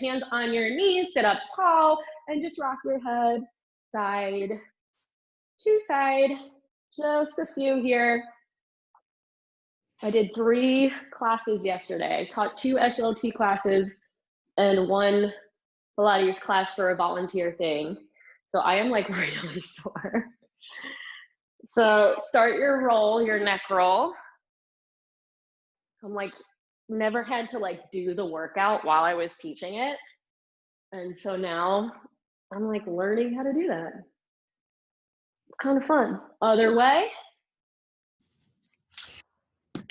Hands on your knees, sit up tall, and just rock your head side to side. Just a few here. I did 3 classes yesterday. I taught 2 SLT classes and 1 Pilates class for a volunteer thing. So I am like really sore. So start your roll, your neck roll. I'm like, never had to like do the workout while I was teaching it. And so now I'm like learning how to do that. Kind of fun. Other way.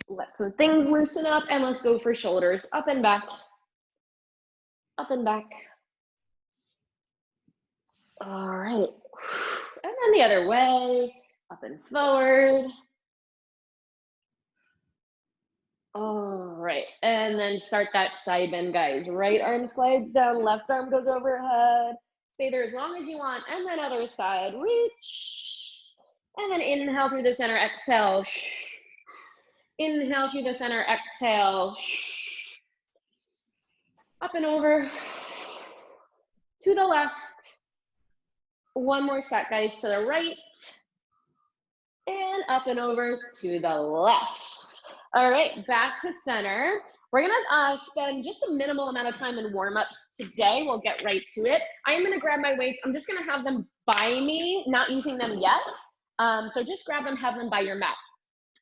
Let some things loosen up and let's go for shoulders. Up and back. Up and back. All right. And then the other way. Up and forward. All right. And then start that side bend, guys. Right arm slides down, left arm goes overhead. Stay there as long as you want. And then other side. Reach. And then inhale through the center, exhale. Inhale through the center, exhale. Up and over. To the left. One more set, guys, to the right. And up and over to the left. All right, back to center. We're gonna spend just a minimal amount of time in warm-ups today. We'll get right to it. I am gonna grab my weights. I'm just gonna have them by me, not using them yet. So just grab them, have them by your mat.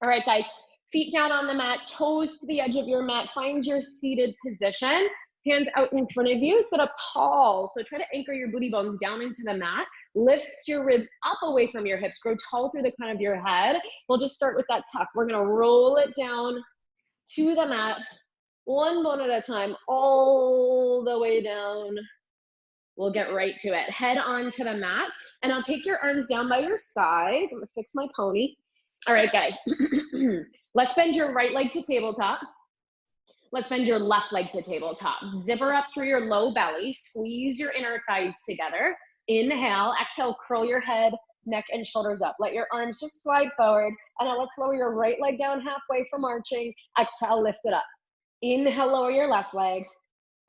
All right, guys, feet down on the mat, toes to the edge of your mat. Find your seated position. Hands out in front of you, sit up tall. So try to anchor your booty bones down into the mat. Lift your ribs up away from your hips. Grow tall through the crown of your head. We'll just start with that tuck. We're gonna roll it down to the mat, one bone at a time, all the way down. We'll get right to it. Head onto the mat, and I'll take your arms down by your sides. I'm gonna fix my pony. All right, guys. Let's bend your right leg to tabletop. Let's bend your left leg to tabletop. Zipper up through your low belly. Squeeze your inner thighs together. Inhale, exhale, curl your head, neck and shoulders up. Let your arms just slide forward. And now let's lower your right leg down halfway from arching. Exhale, lift it up. Inhale, lower your left leg.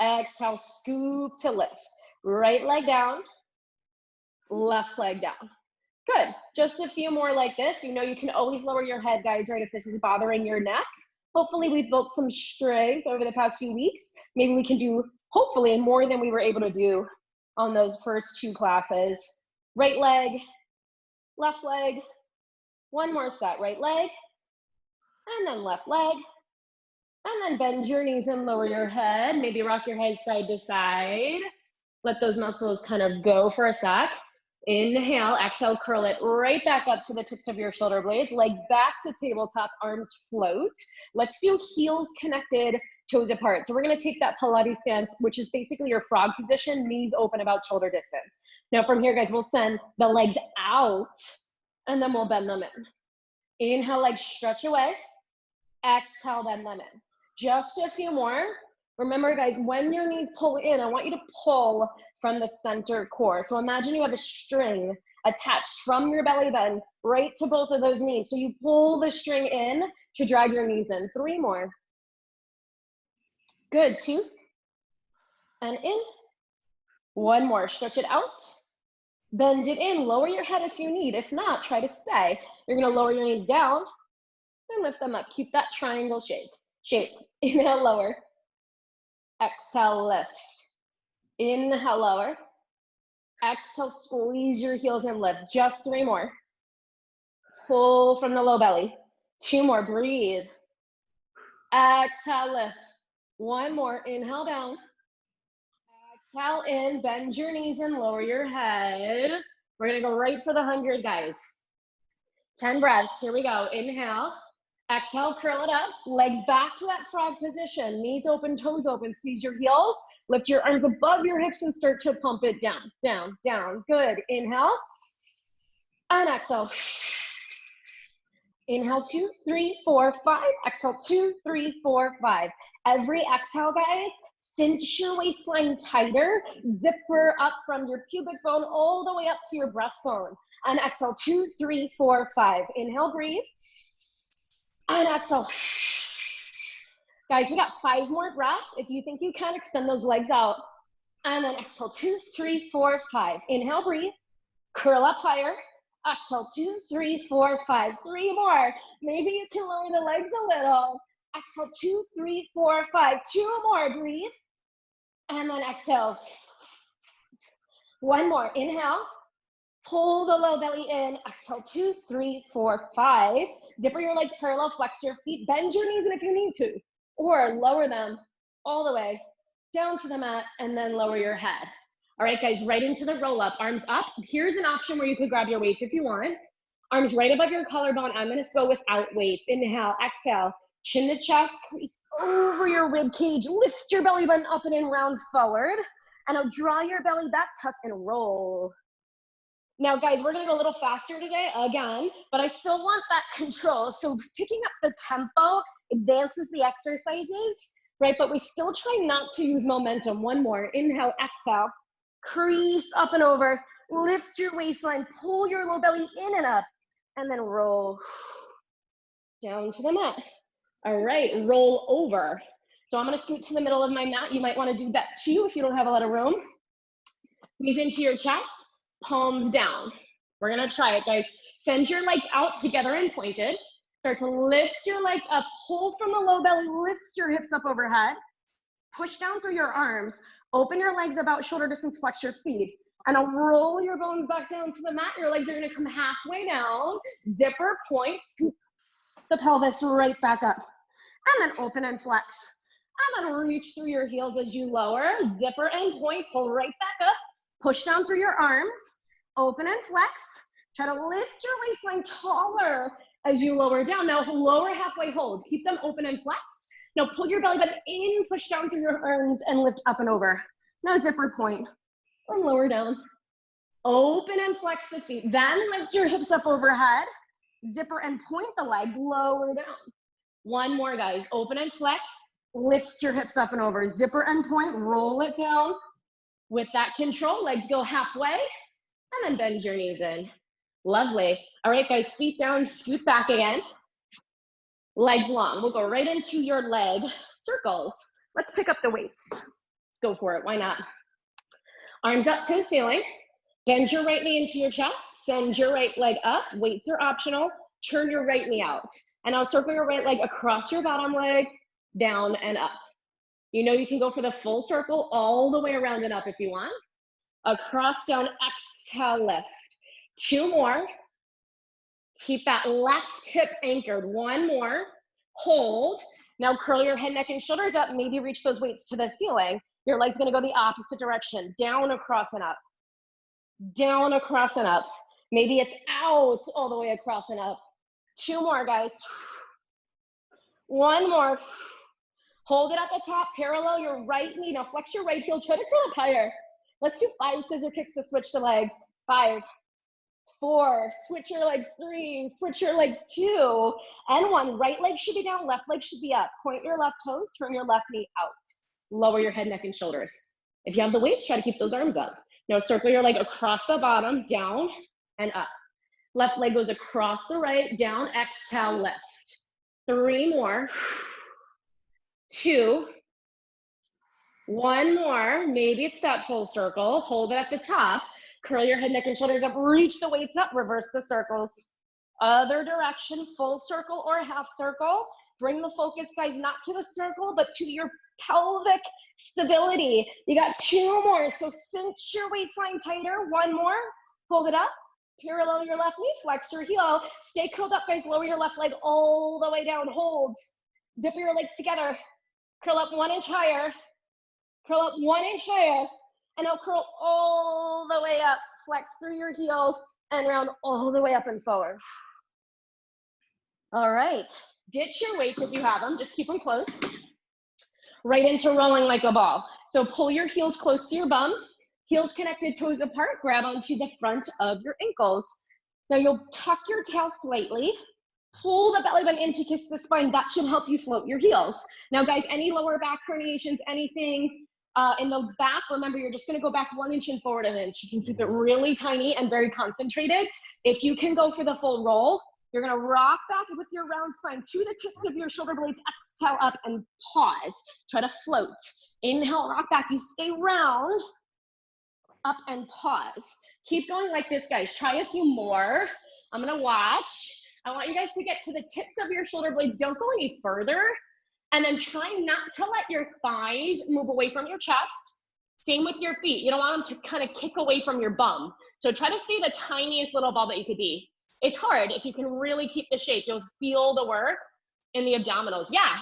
Exhale, scoop to lift. Right leg down, left leg down. Good. Just a few more like this. You know you can always lower your head, guys, right, if this is bothering your neck. Hopefully we've built some strength over the past few weeks. Maybe we can do, hopefully, more than we were able to do on those first 2 classes. Right leg, left leg. One more set, right leg, and then left leg. And then bend your knees and lower your head. Maybe rock your head side to side. Let those muscles kind of go for a sec. Inhale, exhale, curl it right back up to the tips of your shoulder blades. Legs back to tabletop, arms float. Let's do heels connected, toes apart. So we're gonna take that Pilates stance, which is basically your frog position, knees open about shoulder distance. Now from here, guys, we'll send the legs out and then we'll bend them in. Inhale, legs stretch away. Exhale, bend them in. Just a few more. Remember, guys, when your knees pull in, I want you to pull from the center core. So imagine you have a string attached from your belly button right to both of those knees. So you pull the string in to drag your knees in. 3 more. Good. 2. And in. 1 more. Stretch it out. Bend it in. Lower your head if you need. If not, try to stay. You're going to lower your knees down and lift them up. Keep that triangle shape. Inhale, lower. Exhale, lift. Inhale, lower. Exhale, squeeze your heels and lift. Just 3 more. Pull from the low belly. 2 more, breathe. Exhale, lift. 1 more, inhale down. Exhale in, bend your knees and lower your head. We're gonna go right for the 100, guys. 10 breaths, here we go. Inhale, exhale, curl it up. Legs back to that frog position. Knees open, toes open, squeeze your heels. Lift your arms above your hips and start to pump it down, down, down. Good. Inhale and exhale. Inhale, 2, 3, 4, 5. Exhale, 2, 3, 4, 5. Every exhale, guys, cinch your waistline tighter. Zipper up from your pubic bone all the way up to your breastbone. And exhale, 2, 3, 4, 5. Inhale, breathe. And exhale. Guys, we got 5 more breaths. If you think you can, extend those legs out. And then exhale, 2, 3, 4, 5. Inhale, breathe. Curl up higher. Exhale, 2, 3, 4, 5. 3 more. Maybe you can lower the legs a little. Exhale, 2, 3, 4, 5. 2 more, breathe. And then exhale. 1 more, inhale. Pull the low belly in. Exhale, 2, 3, 4, 5. Zipper your legs parallel, flex your feet, bend your knees if you need to, or lower them all the way down to the mat and then lower your head. All right, guys, right into the roll up, arms up. Here's an option where you could grab your weights if you want. Arms right above your collarbone. I'm gonna go without weights. Inhale, exhale, chin to chest, crease over your rib cage. Lift your belly button up and in, round forward. And now draw your belly back, tuck and roll. Now, guys, we're gonna go a little faster today, again, but I still want that control. So picking up the tempo advances the exercises, right? But we still try not to use momentum. 1 more, inhale, exhale, crease up and over, lift your waistline, pull your low belly in and up, and then roll down to the mat. All right, roll over. So I'm gonna scoot to the middle of my mat. You might wanna do that too if you don't have a lot of room. Knees into your chest. Palms down. We're gonna try it, guys. Send your legs out together and pointed. Start to lift your leg up, pull from the low belly, lift your hips up overhead. Push down through your arms. Open your legs about shoulder distance, flex your feet. And I'll roll your bones back down to the mat. Your legs are gonna come halfway down. Zipper, point, scoop the pelvis right back up. And then open and flex. And then reach through your heels as you lower. Zipper and point, pull right back up. Push down through your arms, open and flex. Try to lift your waistline taller as you lower down. Now lower halfway hold. Keep them open and flexed. Now pull your belly button in, push down through your arms and lift up and over. Now zipper point and lower down. Open and flex the feet. Then lift your hips up overhead. Zipper and point the legs, lower down. 1 more, guys. Open and flex. Lift your hips up and over. Zipper and point, roll it down. With that control, legs go halfway, and then bend your knees in. Lovely. All right, guys, feet down, scoot back again. Legs long. We'll go right into your leg circles. Let's pick up the weights. Let's go for it. Why not? Arms up to the ceiling. Bend your right knee into your chest. Send your right leg up. Weights are optional. Turn your right knee out. And now circle your right leg across your bottom leg, down and up. You know you can go for the full circle all the way around and up if you want. Across, down, exhale, lift. 2 more. Keep that left hip anchored. 1 more. Hold. Now curl your head, neck, and shoulders up. Maybe reach those weights to the ceiling. Your leg's gonna go the opposite direction. Down, across, and up. Down, across, and up. Maybe it's out all the way across and up. 2 more, guys. 1 more. Hold it at the top, parallel your right knee. Now flex your right heel, try to curl up higher. Let's do 5 scissor kicks to switch the legs. 5, 4, switch your legs. 3, switch your legs. 2, and 1. Right leg should be down, left leg should be up. Point your left toes, turn your left knee out. Lower your head, neck, and shoulders. If you have the weights, try to keep those arms up. Now circle your leg across the bottom, down and up. Left leg goes across the right, down, exhale, lift. 3 more. 2, 1 more. Maybe it's that full circle. Hold it at the top. Curl your head, neck, and shoulders up. Reach the weights up. Reverse the circles. Other direction, full circle or half circle. Bring the focus, guys, not to the circle, but to your pelvic stability. You got 2 more. So cinch your waistline tighter. 1 more. Hold it up. Parallel your left knee. Flex your heel. Stay curled up, guys. Lower your left leg all the way down. Hold. Zipper your legs together. Curl up 1 inch higher. Curl up 1 inch higher. And now curl all the way up. Flex through your heels and round all the way up and forward. All right. Ditch your weights if you have them. Just keep them close. Right into rolling like a ball. So pull your heels close to your bum. Heels connected, toes apart. Grab onto the front of your ankles. Now you'll tuck your tail slightly. Pull the belly button in to kiss the spine. That should help you float your heels. Now, guys, any lower back herniations, anything in the back, remember, you're just going to go back 1 inch and forward an inch. You can keep it really tiny and very concentrated. If you can go for the full roll, you're going to rock back with your round spine to the tips of your shoulder blades. Exhale up and pause. Try to float. Inhale, rock back. You stay round. up and pause. Keep going like this, guys. Try a few more. I'm gonna watch. I want you guys to get to the tips of your shoulder blades. Don't go any further. And then try not to let your thighs move away from your chest. Same with your feet. You don't want them to kind of kick away from your bum. So try to stay the tiniest little ball that you could be. It's hard. If you can really keep the shape, you'll feel the work in the abdominals. Yeah.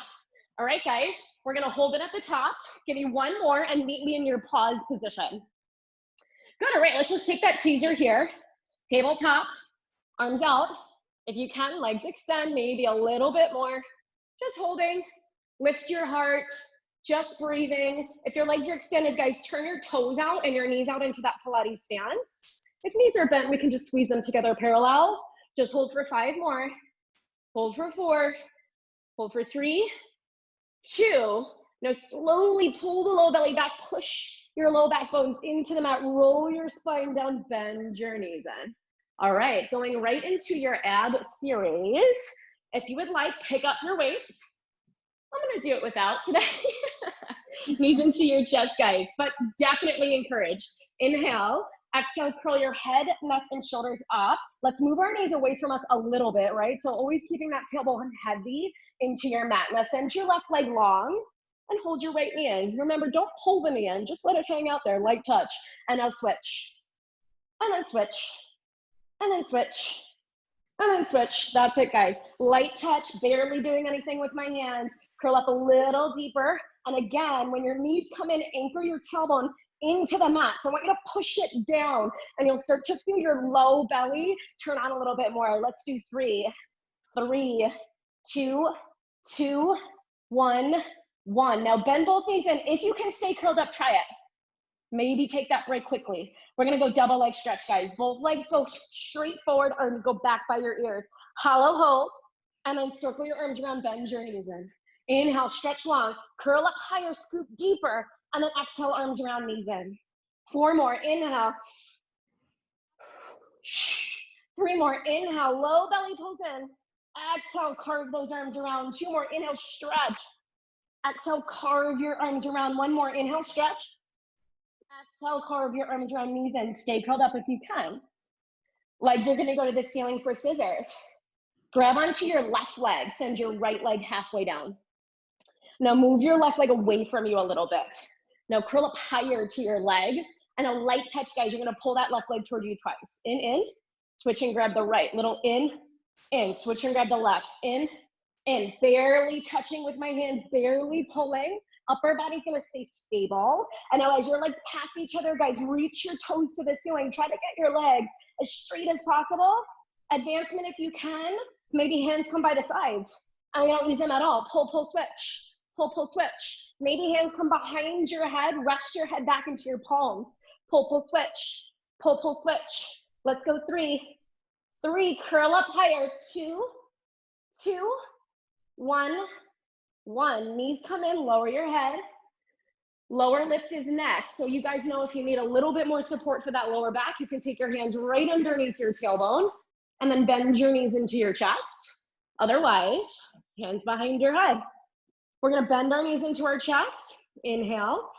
All right, guys. We're going to hold it at the top. Give you one more and meet me in your pause position. Good. All right. Let's just take that teaser here. Tabletop, arms out. If you can, legs extend, maybe a little bit more. Just holding. Lift your heart, just breathing. If your legs are extended, guys, turn your toes out and your knees out into that Pilates stance. If knees are bent, we can just squeeze them together parallel. Just hold for 5 more. Hold for 4. Hold for 3, 2. Now slowly pull the low belly back, push your low back bones into the mat, roll your spine down, bend your knees in. All right, going right into your ab series. If you would like, pick up your weights. I'm gonna do it without today. Knees into your chest, guys, but definitely encouraged. Inhale, exhale, curl your head, neck, and shoulders up. Let's move our knees away from us a little bit, right? So always keeping that tailbone heavy into your mat. Now send your left leg long and hold your right knee in. Remember, don't pull the knee in, just let it hang out there, light touch. And now switch, and then switch, and then switch, and then switch. That's it, guys. Light touch, barely doing anything with my hands. Curl up a little deeper. And again, when your knees come in, anchor your tailbone into the mat. So I want you to push it down and you'll start to feel your low belly turn on a little bit more. Let's do 3, 2, 2, 1, 1. Now bend both knees in. If you can stay curled up, try it. Maybe take that break quickly. We're gonna go double leg stretch, guys. Both legs go straight forward, arms go back by your ears. Hollow hold, and then circle your arms around, bend your knees in. Inhale, stretch long, curl up higher, scoop deeper, and then exhale, arms around, knees in. 4 more, inhale. 3 more, inhale, low belly pulls in. Exhale, carve those arms around. 2 more, inhale, stretch. Exhale, carve your arms around. 1 more, inhale, stretch. Exhale, carve your arms around, knees in. Stay curled up if you can. Legs are gonna go to the ceiling for scissors. Grab onto your left leg, send your right leg halfway down. Now move your left leg away from you a little bit. Now curl up higher to your leg, and a light touch, guys. You're gonna pull that left leg toward you twice. In, switch and grab the right. Little in, switch and grab the left. In, barely touching with my hands, barely pulling. Upper body's gonna stay stable. And now as your legs pass each other, guys, reach your toes to the ceiling. Try to get your legs as straight as possible. Advancement if you can. Maybe hands come by the sides. I don't use them at all. Pull, pull, switch. Pull, pull, switch. Maybe hands come behind your head. Rest your head back into your palms. Pull, pull, switch. Pull, pull, switch. Let's go 3, 3. Curl up higher. 2, 2, 1, 1. Knees come in. Lower your head. Lower lift is next. So you guys know if you need a little bit more support for that lower back, you can take your hands right underneath your tailbone and then bend your knees into your chest. Otherwise, hands behind your head. We're gonna bend our knees into our chest. Inhale.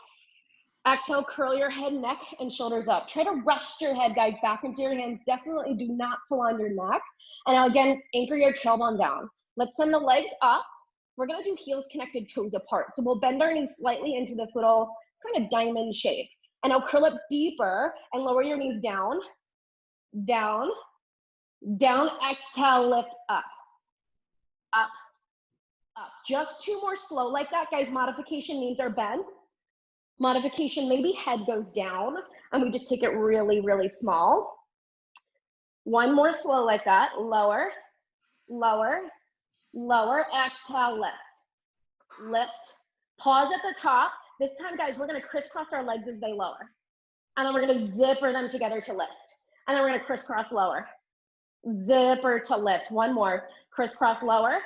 Exhale, curl your head, neck, and shoulders up. Try to rest your head, guys, back into your hands. Definitely do not pull on your neck. And now again, anchor your tailbone down. Let's send the legs up. We're gonna do heels connected, toes apart. So we'll bend our knees slightly into this little kind of diamond shape. And now curl up deeper and lower your knees down, down, down. Exhale, lift up, up, up. Just 2 more slow like that, guys. Modification, knees are bent. Modification, maybe head goes down and we just take it really, really small. 1 more slow like that. Lower, lower, lower. Exhale, lift, lift. Pause at the top. This time, guys, we're gonna crisscross our legs as they lower. And then we're gonna zipper them together to lift. And then we're gonna crisscross lower. Zipper to lift. 1 more. Crisscross lower.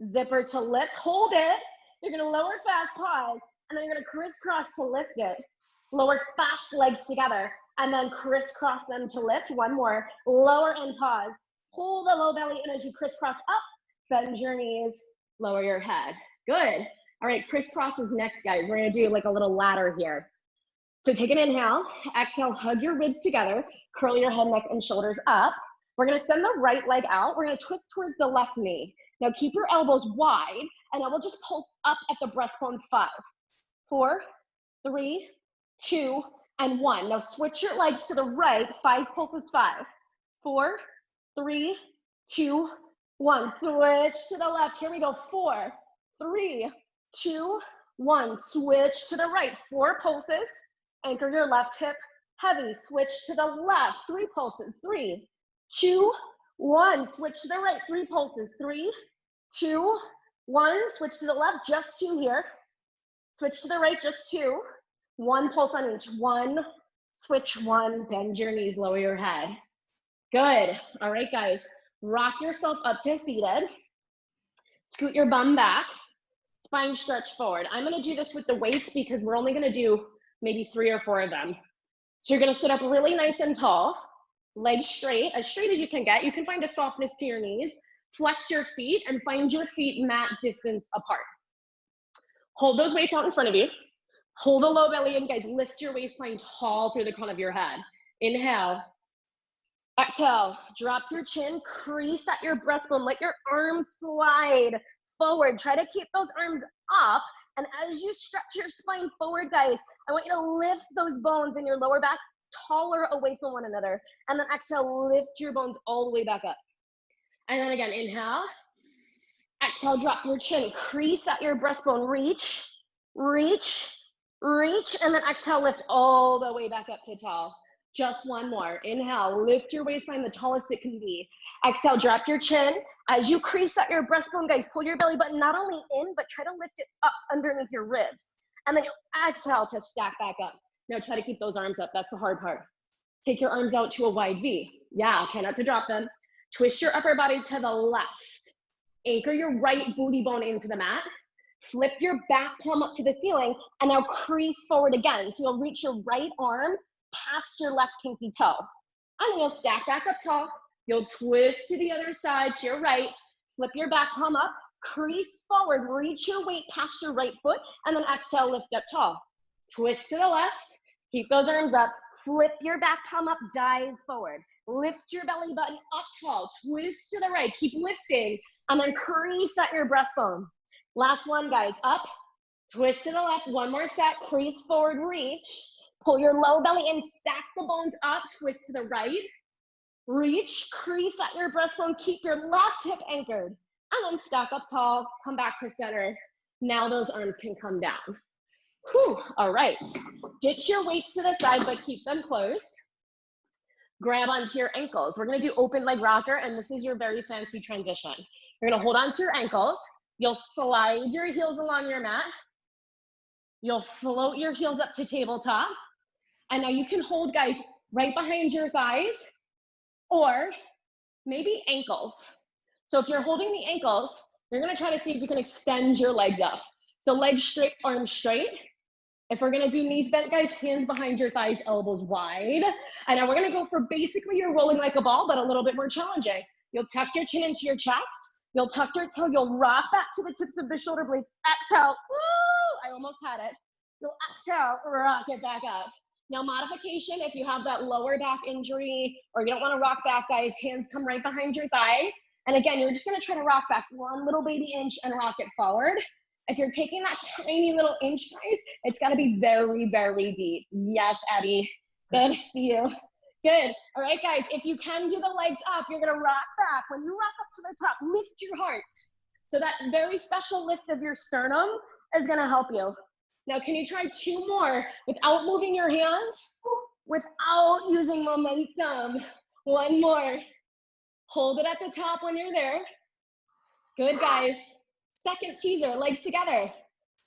Zipper to lift. Hold it. You're gonna lower fast, pause. And then you're gonna crisscross to lift it. Lower fast legs together. And then crisscross them to lift. 1 more. Lower and pause. Pull the low belly in as you crisscross up. Bend your knees. Lower your head. Good. All right, crisscross is next, guys. We're gonna do like a little ladder here. So take an inhale, exhale, hug your ribs together, curl your head, neck, and shoulders up. We're gonna send the right leg out. We're gonna twist towards the left knee. Now keep your elbows wide, and I will just pulse up at the breastbone. 5, 4, 3, 2, and 1. Now switch your legs to the right. 5 pulses. 5, 4, 3, 2, 1. Switch to the left. Here we go. 4, 3, 2, 1. Switch to the right. 4 pulses. Anchor your left hip heavy. Switch to the left. 3 pulses. 3, 2, 1. Switch to the right. 3 pulses. 3, 2, 1. Switch to the left. Just 2 here. Switch to the right. Just 2. 1 pulse on each. 1. Switch. 1. Bend your knees. Lower your head. Good. All right, guys. Rock yourself up to seated. Scoot your bum back. Spine stretch forward. I'm going to do this with the weights because we're only going to do maybe 3 or 4 of them. So you're going to sit up really nice and tall, legs straight as you can get. You can find a softness to your knees. Flex your feet and find your feet mat distance apart. Hold those weights out in front of you. Hold the low belly in, guys. Lift your waistline tall through the crown of your head. Inhale. Exhale. Drop your chin. Crease at your breastbone. Let your arms slide forward. Try to keep those arms up. And as you stretch your spine forward, guys, I want you to lift those bones in your lower back taller away from one another. And then exhale, lift your bones all the way back up. And then again, inhale. Exhale, drop your chin. Crease at your breastbone. Reach, reach, reach. And then exhale, lift all the way back up to tall. Just 1 more. Inhale, lift your waistline the tallest it can be. Exhale, drop your chin. As you crease at your breastbone, guys, pull your belly button not only in, but try to lift it up underneath your ribs. And then you exhale to stack back up. Now try to keep those arms up. That's the hard part. Take your arms out to a wide V. Yeah, try not to drop them. Twist your upper body to the left. Anchor your right booty bone into the mat. Flip your back palm up to the ceiling, and now crease forward again. So you'll reach your right arm past your left pinky toe. And then you'll stack back up tall. You'll twist to the other side, to your right. Flip your back palm up, crease forward, reach your weight past your right foot, and then exhale, lift up tall. Twist to the left, keep those arms up. Flip your back palm up, dive forward. Lift your belly button up tall, twist to the right, keep lifting, and then crease at your breastbone. Last one, guys, up, twist to the left, 1 more set, crease forward, reach. Pull your low belly in, stack the bones up, twist to the right. Reach, crease at your breastbone, keep your left hip anchored, and then stack up tall, come back to center. Now those arms can come down. Whew, all right. Ditch your weights to the side, but keep them close. Grab onto your ankles. We're gonna do open leg rocker, and this is your very fancy transition. You're gonna hold onto your ankles. You'll slide your heels along your mat. You'll float your heels up to tabletop. And now you can hold, guys, right behind your thighs, or maybe ankles. So if you're holding the ankles, you're gonna try to see if you can extend your legs up. So legs straight, arms straight. If we're gonna do knees bent, guys, hands behind your thighs, elbows wide. And now we're gonna go for basically you're rolling like a ball, but a little bit more challenging. You'll tuck your chin into your chest. You'll tuck your toe. You'll rock back to the tips of the shoulder blades. Exhale. Woo! I almost had it. You'll exhale, rock it back up. Now modification, if you have that lower back injury or you don't want to rock back, guys, hands come right behind your thigh. And again, you're just going to try to rock back 1 little baby inch and rock it forward. If you're taking that tiny little inch, guys, it's got to be very, very deep. Yes, Abby. Good to see you. Good. All right, guys, if you can do the legs up, you're going to rock back. When you rock up to the top, lift your heart. So that very special lift of your sternum is going to help you. Now, can you try 2 more without moving your hands, without using momentum? 1 more. Hold it at the top when you're there. Good, guys. Second teaser, legs together.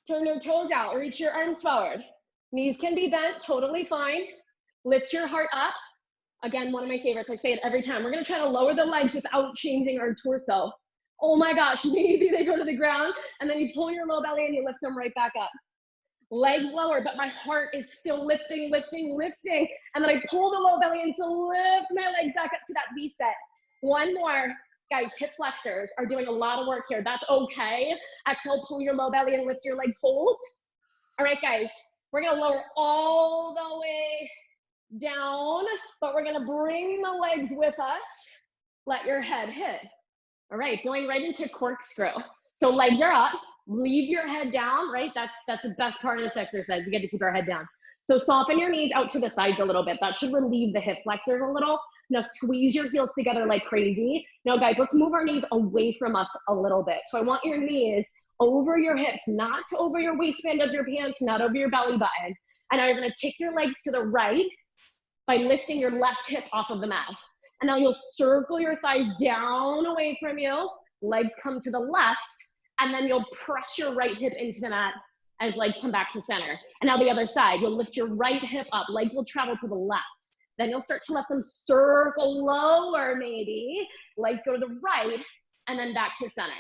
Turn your toes out, reach your arms forward. Knees can be bent, totally fine. Lift your heart up. Again, one of my favorites, I say it every time. We're gonna try to lower the legs without changing our torso. Oh my gosh, maybe they go to the ground, and then you pull your low belly and you lift them right back up. Legs lower, but my heart is still lifting, lifting, lifting. And then I pull the low belly in to lift my legs back up to that V set. 1 more. Guys, hip flexors are doing a lot of work here. That's okay. Exhale, pull your low belly and lift your legs, hold. All right, guys, We're gonna lower all the way down, but we're gonna bring the legs with us. Let your head hit. All right, going right into corkscrew. So legs are up, leave your head down, right? That's the best part of this exercise. We get to keep our head down. So soften your knees out to the sides a little bit. That should relieve the hip flexors a little. Now squeeze your heels together like crazy. Now guys, let's move our knees away from us a little bit. So I want your knees over your hips, not over your waistband of your pants, not over your belly button. And now you're gonna take your legs to the right by lifting your left hip off of the mat. And now you'll circle your thighs down away from you, legs come to the left, and then you'll press your right hip into the mat as legs come back to center. And now the other side, you'll lift your right hip up, legs will travel to the left. Then you'll start to let them circle lower maybe, legs go to the right, and then back to center.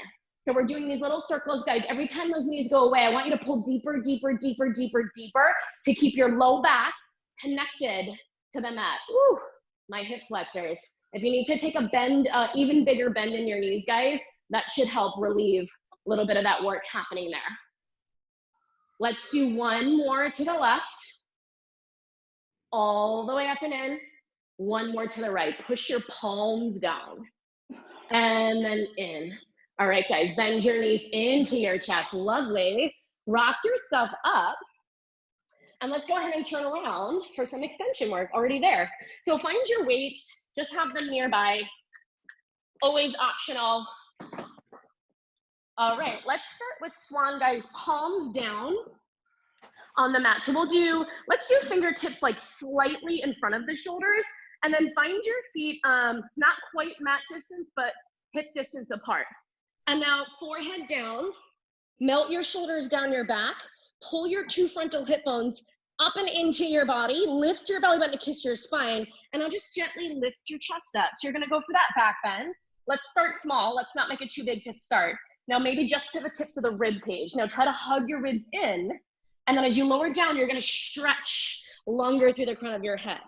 So we're doing these little circles, guys. Every time those knees go away, I want you to pull deeper, deeper, deeper, deeper, deeper to keep your low back connected to the mat. Woo, my hip flexors. If you need to take a bend, even bigger bend in your knees, guys, that should help relieve a little bit of that work happening there. Let's do one more to the left, all the way up and in. One more to the right. Push your palms down and then in. All right, guys, bend your knees into your chest. Lovely. Rock yourself up. And let's go ahead and turn around for some extension work already there. So find your weights, just have them nearby. Always optional. All right, let's start with swan, guys. Palms down on the mat. So let's do fingertips like slightly in front of the shoulders, and then find your feet not quite mat distance, but hip distance apart. And now forehead down, melt your shoulders down your back, pull your two frontal hip bones up and into your body, lift your belly button to kiss your spine, and now just gently lift your chest up. So you're gonna go for that back bend. Let's start small, let's not make it too big to start. Now maybe just to the tips of the rib cage. Now try to hug your ribs in, and then as you lower down, you're gonna stretch longer through the crown of your head.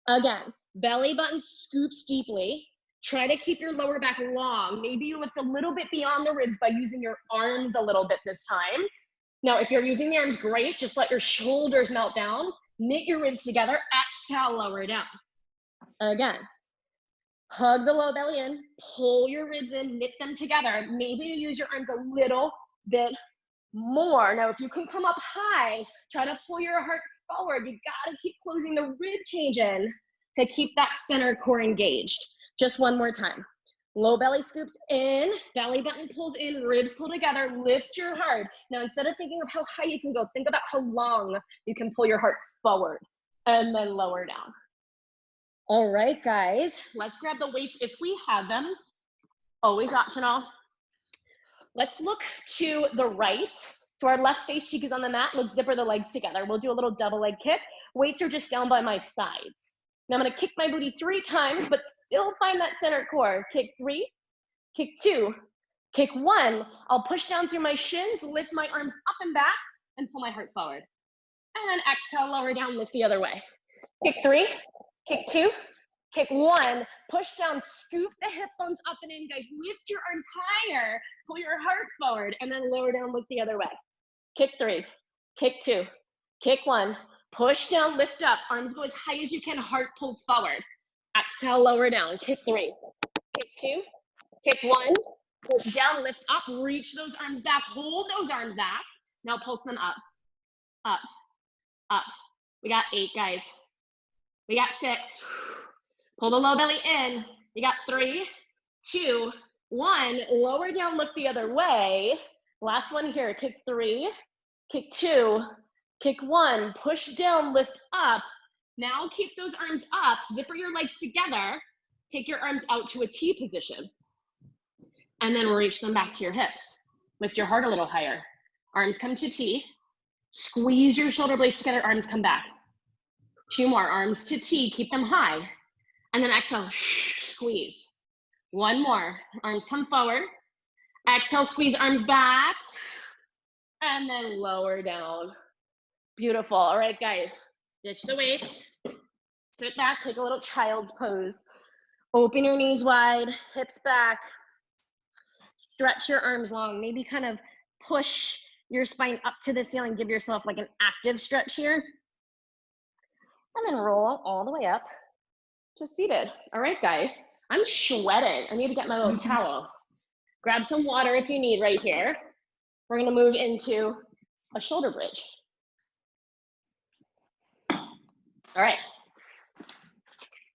Again, belly button scoops deeply. Try to keep your lower back long. Maybe you lift a little bit beyond the ribs by using your arms a little bit this time. Now, if you're using the arms, great. Just let your shoulders melt down. Knit your ribs together. Exhale, lower down. Again, hug the low belly in. Pull your ribs in. Knit them together. Maybe you use your arms a little bit more. Now, if you can come up high, try to pull your heart forward. You gotta keep closing the rib cage in to keep that center core engaged. Just one more time. Low belly scoops in, belly button pulls in, ribs pull together, lift your heart. Now, instead of thinking of how high you can go, think about how long you can pull your heart forward and then lower down. All right, guys, let's grab the weights if we have them. Always optional. Let's look to the right. So our left face cheek is on the mat. Let's zipper the legs together. We'll do a little double leg kick. Weights are just down by my sides. Now I'm gonna kick my booty 3 times, but still find that center core. Kick 3, kick 2, kick 1. I'll push down through my shins, lift my arms up and back, and pull my heart forward. And then exhale, lower down, lift the other way. Kick 3, kick 2, kick 1. Push down, scoop the hip bones up and in, guys. Lift your arms higher, pull your heart forward, and then lower down, lift the other way. Kick 3, kick 2, kick 1. Push down, lift up, arms go as high as you can, heart pulls forward. Exhale, lower down, kick 3, kick 2, kick 1, push down, lift up, reach those arms back, hold those arms back. Now pulse them up, up, up. We got 8, guys. We got 6. Pull the low belly in. You got 3, 2, 1. Lower down, look the other way. Last one here, kick 3, kick 2, kick 1, push down, lift up. Now keep those arms up, zipper your legs together, take your arms out to a T position, and then reach them back to your hips. Lift your heart a little higher. Arms come to T, squeeze your shoulder blades together, arms come back. 2 more, arms to T, keep them high. And then exhale, squeeze. 1 more, arms come forward. Exhale, squeeze arms back, and then lower down. Beautiful. All right, guys, ditch the weights. Sit back, take a little child's pose. Open your knees wide, hips back. Stretch your arms long. Maybe kind of push your spine up to the ceiling. Give yourself like an active stretch here. And then roll all the way up to seated. All right, guys. I'm sweating. I need to get my little towel. Grab some water if you need right here. We're gonna move into a shoulder bridge. All right.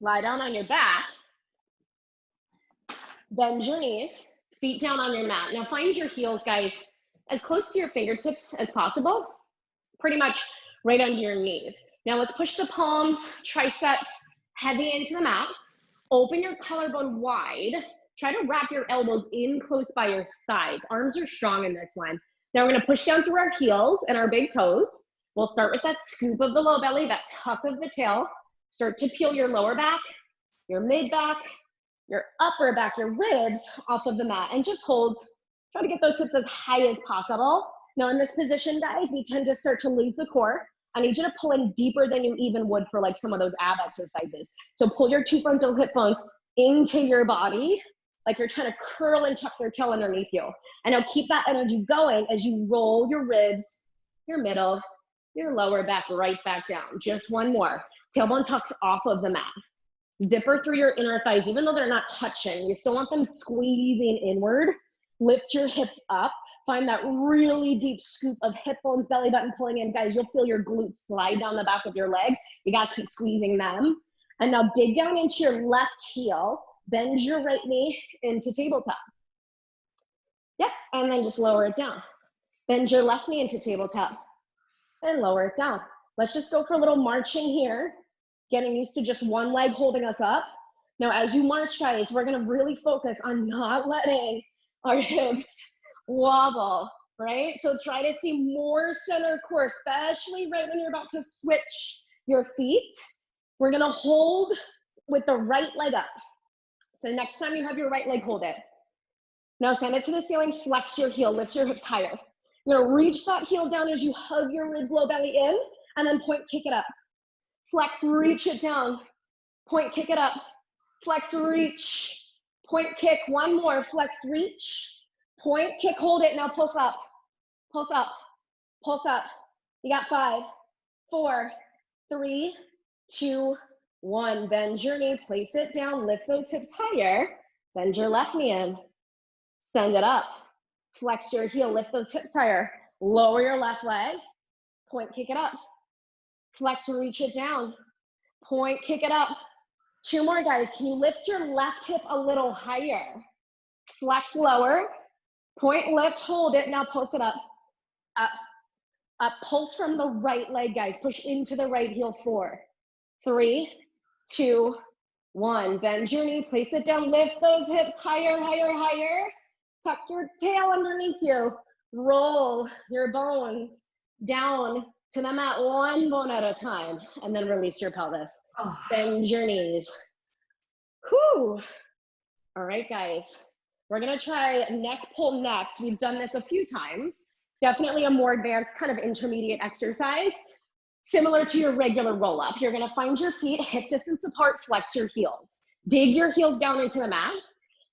Lie down on your back. Bend your knees, feet down on your mat. Now find your heels, guys, as close to your fingertips as possible, pretty much right under your knees. Now let's push the palms, triceps, heavy into the mat. Open your collarbone wide. Try to wrap your elbows in close by your sides. Arms are strong in this one. Now we're gonna push down through our heels and our big toes. We'll start with that scoop of the low belly, that tuck of the tail. Start to peel your lower back, your mid back, your upper back, your ribs off of the mat, and just hold. Try to get those hips as high as possible. Now in this position, guys, we tend to start to lose the core. I need you to pull in deeper than you even would for like some of those ab exercises. So pull your two frontal hip bones into your body, like you're trying to curl and tuck your tail underneath you. And now keep that energy going as you roll your ribs, your middle, your lower back right back down. Just one more. Tailbone tucks off of the mat. Zipper through your inner thighs, even though they're not touching, you still want them squeezing inward. Lift your hips up. Find that really deep scoop of hip bones, belly button pulling in. Guys, you'll feel your glutes slide down the back of your legs. You gotta keep squeezing them. And now dig down into your left heel. Bend your right knee into tabletop. Yep, and then just lower it down. Bend your left knee into tabletop and lower it down. Let's just go for a little marching here. Getting used to just one leg holding us up. Now, as you march, guys, we're gonna really focus on not letting our hips wobble, right? So try to see more center core, especially right when you're about to switch your feet. We're gonna hold with the right leg up. So next time you have your right leg, hold it. Now send it to the ceiling, flex your heel, lift your hips higher. You're gonna reach that heel down as you hug your ribs, low belly in, and then point, kick it up. Flex, reach it down. Point, kick it up. Flex, reach. Point, kick. One more. Flex, reach. Point, kick, hold it. Now pulse up. Pulse up. Pulse up. You got 5, 4, 3, 2, 1. Bend your knee. Place it down. Lift those hips higher. Bend your left knee in. Send it up. Flex your heel. Lift those hips higher. Lower your left leg. Point, kick it up. Flex, reach it down. Point, kick it up. 2 more, guys. Can you lift your left hip a little higher? Flex lower. Point, lift, hold it. Now pulse it up. Up. Up. Pulse from the right leg, guys. Push into the right heel. 4, 3, 2, 1. Bend your knee. Place it down. Lift those hips higher, higher, higher. Tuck your tail underneath you. Roll your bones down to the mat, one bone at a time, and then release your pelvis. Oh. Bend your knees. Whew. All right, guys. We're gonna try neck pull next. We've done this a few times. Definitely a more advanced kind of intermediate exercise, similar to your regular roll up. You're gonna find your feet hip distance apart, flex your heels. Dig your heels down into the mat.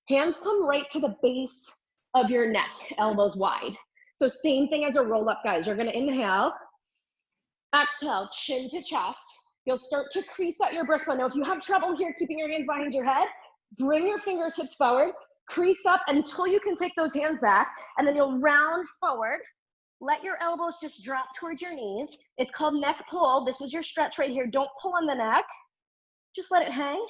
Hands come right to the base of your neck, elbows wide. So same thing as a roll up, guys. You're gonna inhale. Exhale, chin to chest. You'll start to crease out your breastbone. Now, if you have trouble here keeping your hands behind your head, bring your fingertips forward, crease up until you can take those hands back, and then you'll round forward. Let your elbows just drop towards your knees. It's called neck pull. This is your stretch right here. Don't pull on the neck. Just let it hang.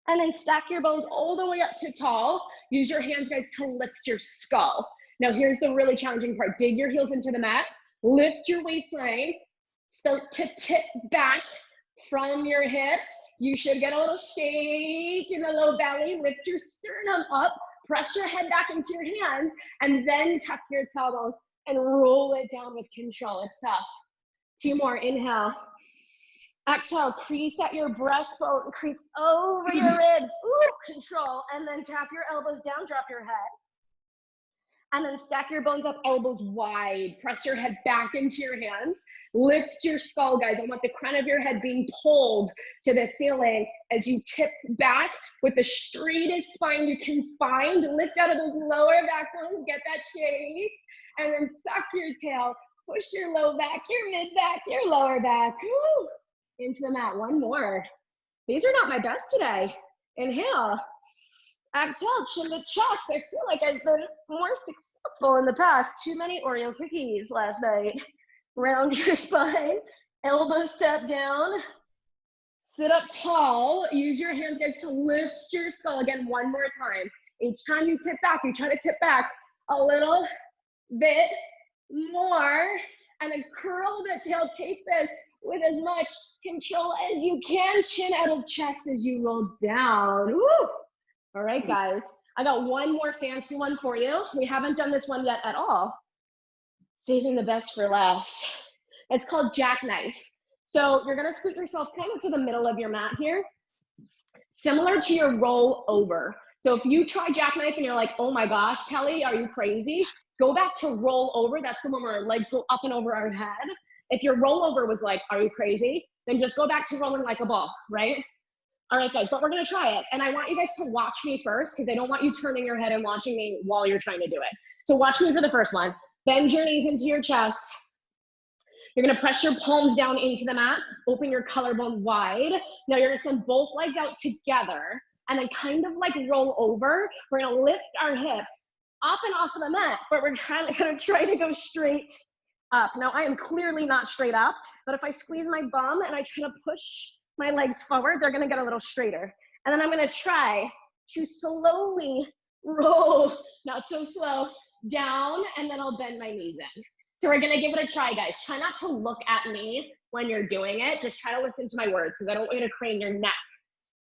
And then stack your bones all the way up to tall. Use your hands, guys, to lift your skull. Now, here's the really challenging part. Dig your heels into the mat. Lift your waistline. Start to tip back from your hips. You should get a little shake in the low belly. Lift your sternum up. Press your head back into your hands. And then tuck your tailbone and roll it down with control. It's tough. 2 more. Inhale. Exhale. Crease at your breastbone. Crease over your ribs. Ooh, control. And then tap your elbows down. Drop your head. And then stack your bones up, elbows wide. Press your head back into your hands. Lift your skull, guys. I want the crown of your head being pulled to the ceiling as you tip back with the straightest spine you can find. Lift out of those lower back bones. Get that shake. and then tuck your tail, push your low back, your mid back, your lower back. Woo! Into the mat. One more. These are not my best today. Inhale. Exhale, chin to chest. I feel like I've been more successful in the past. Too many Oreo cookies last night. Round your spine, elbow step down. Sit up tall. Use your hands, guys, to lift your skull. Again, one more time. Each time you tip back, you try to tip back a little bit more. And then curl the tail. Take this with as much control as you can. Chin out of chest as you roll down. Woo! All right, guys. I got one more fancy one for you. We haven't done this one yet at all. Saving the best for last. It's called jackknife. So you're gonna scoot yourself kind of to the middle of your mat here, similar to your roll over. So if you try jackknife and you're like, oh my gosh, Kelly, are you crazy? Go back to roll over. That's the one where our legs go up and over our head. If your rollover was like, are you crazy? Then just go back to rolling like a ball, right? All right, guys, but we're gonna try it. And I want you guys to watch me first because I don't want you turning your head and watching me while you're trying to do it. So watch me for the first one. Bend your knees into your chest. You're gonna press your palms down into the mat, open your collarbone wide. Now you're gonna send both legs out together and then kind of like roll over. We're gonna lift our hips up and off of the mat, but we're gonna try to go straight up. Now I am clearly not straight up, but if I squeeze my bum and I try to push my legs forward, they're gonna get a little straighter. And then I'm gonna try to slowly roll, not so slow, down, and then I'll bend my knees in. So we're gonna give it a try, guys. Try not to look at me when you're doing it. Just try to listen to my words because I don't want you to crane your neck.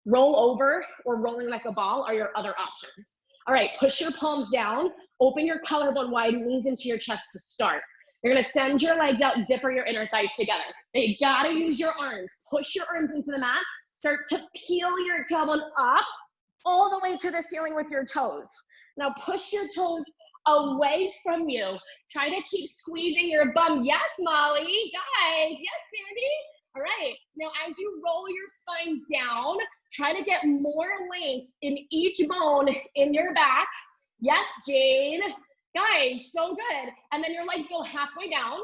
Roll over or rolling like a ball are your other options. All right, push your palms down, open your collarbone wide, knees into your chest to start. You're gonna send your legs out, zipper your inner thighs together. Now you gotta use your arms. Push your arms into the mat. Start to peel your tailbone up all the way to the ceiling with your toes. Now push your toes away from you. Try to keep squeezing your bum. Yes, Molly, guys. Yes, Sandy. All right, now as you roll your spine down, try to get more length in each bone in your back. Yes, Jane. Guys, so good. And then your legs go halfway down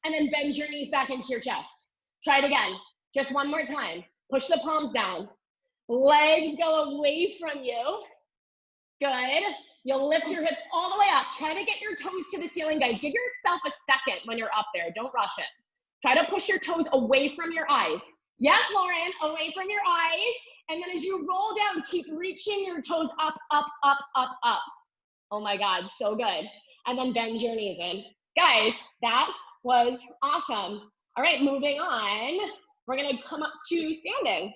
and then bend your knees back into your chest. Try it again. Just one more time. Push the palms down. Legs go away from you. Good. You'll lift your hips all the way up. Try to get your toes to the ceiling, guys. Give yourself a second when you're up there. Don't rush it. Try to push your toes away from your eyes. Yes, Lauren, away from your eyes. And then as you roll down, keep reaching your toes up, up, up, up, up. Oh my God, so good. And then bend your knees in. Guys, that was awesome. All right, moving on. We're gonna come up to standing.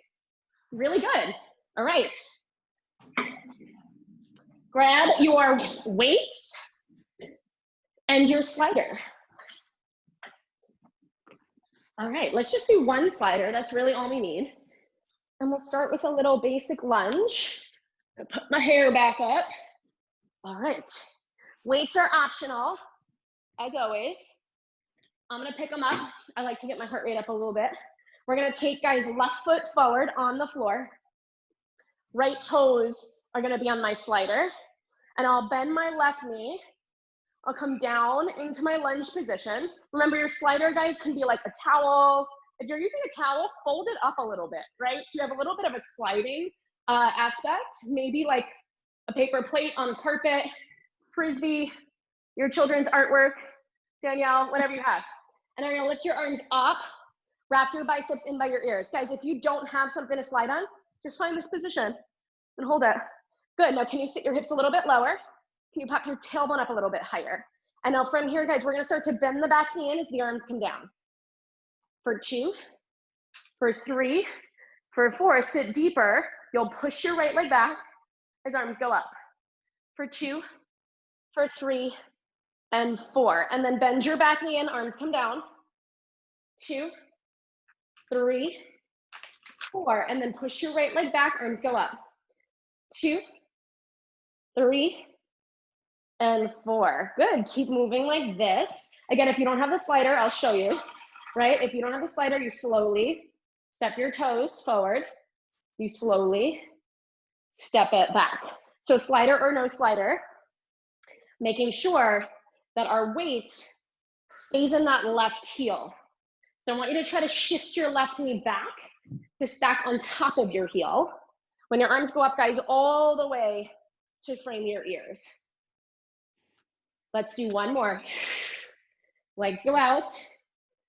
Really good. All right. Grab your weights and your slider. All right, let's just do one slider. That's really all we need. And we'll start with a little basic lunge. I'll put my hair back up. All right, weights are optional, as always. I'm gonna pick them up. I like to get my heart rate up a little bit. We're gonna take, guys, left foot forward on the floor. Right toes are gonna be on my slider. And I'll bend my left knee. I'll come down into my lunge position. Remember, your slider, guys, can be like a towel. If you're using a towel, fold it up a little bit, right? So you have a little bit of a sliding aspect, maybe like a paper plate on carpet, Frisbee, your children's artwork, Danielle, whatever you have. And then you're gonna lift your arms up, wrap your biceps in by your ears. Guys, if you don't have something to slide on, just find this position and hold it. Good, now can you sit your hips a little bit lower? Can you pop your tailbone up a little bit higher? And now from here, guys, we're gonna start to bend the back knee in as the arms come down. For 2, for 3, for 4, sit deeper. You'll push your right leg back as arms go up. For 2, for 3, and 4. And then bend your back knee in, arms come down. 2, 3, 4. And then push your right leg back, arms go up. 2, 3, and 4. Good, keep moving like this. Again, if you don't have the slider, I'll show you, right? If you don't have the slider, you slowly step your toes forward. You slowly step it back. So slider or no slider, making sure that our weight stays in that left heel. So I want you to try to shift your left knee back to stack on top of your heel. When your arms go up, guys, all the way to frame your ears. Let's do one more. Legs go out,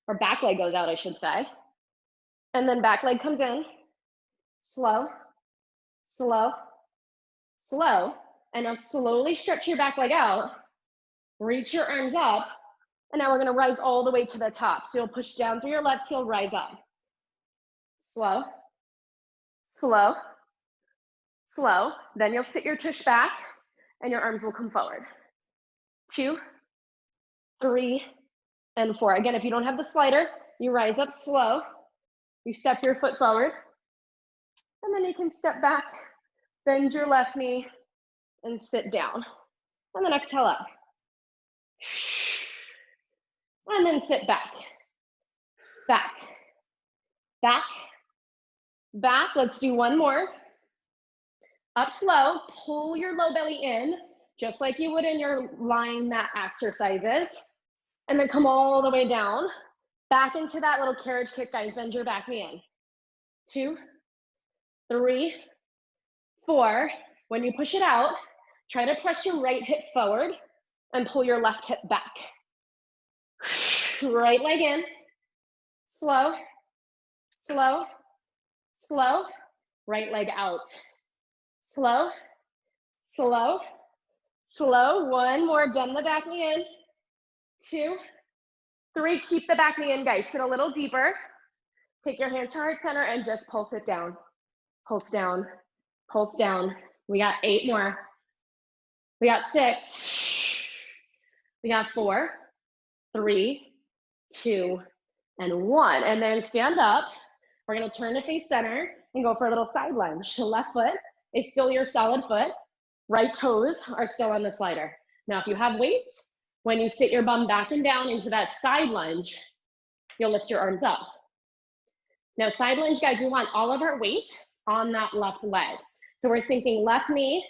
or back leg goes out, I should say. And then back leg comes in. Slow, slow, slow. And now slowly stretch your back leg out. Reach your arms up. And now we're gonna rise all the way to the top. So you'll push down through your left heel, rise up. Slow, slow, slow. Then you'll sit your tush back and your arms will come forward. 2, 3, and 4. Again, if you don't have the slider, you rise up slow. You step your foot forward. And then you can step back, bend your left knee, and sit down. And then exhale up. And then sit back. Back. Back. Back. Let's do one more. Up slow. Pull your low belly in, just like you would in your lying mat exercises. And then come all the way down. Back into that little carriage kick, guys. Bend your back knee in. 2, 3, 4. When you push it out, try to press your right hip forward and pull your left hip back. Right leg in. Slow, slow, slow. Right leg out. Slow, slow, slow. One more. Bend the back knee in. 2, 3. Keep the back knee in, guys. Sit a little deeper. Take your hands to heart center and just pulse it down. Pulse down. Pulse down. We got 8 more. We got 6. We got 4, 3, 2, and 1. And then stand up. We're gonna turn to face center and go for a little side lunge. The left foot is still your solid foot. Right toes are still on the slider. Now, if you have weights, when you sit your bum back and down into that side lunge, you'll lift your arms up. Now, side lunge, guys, we want all of our weight on that left leg. So we're thinking left knee,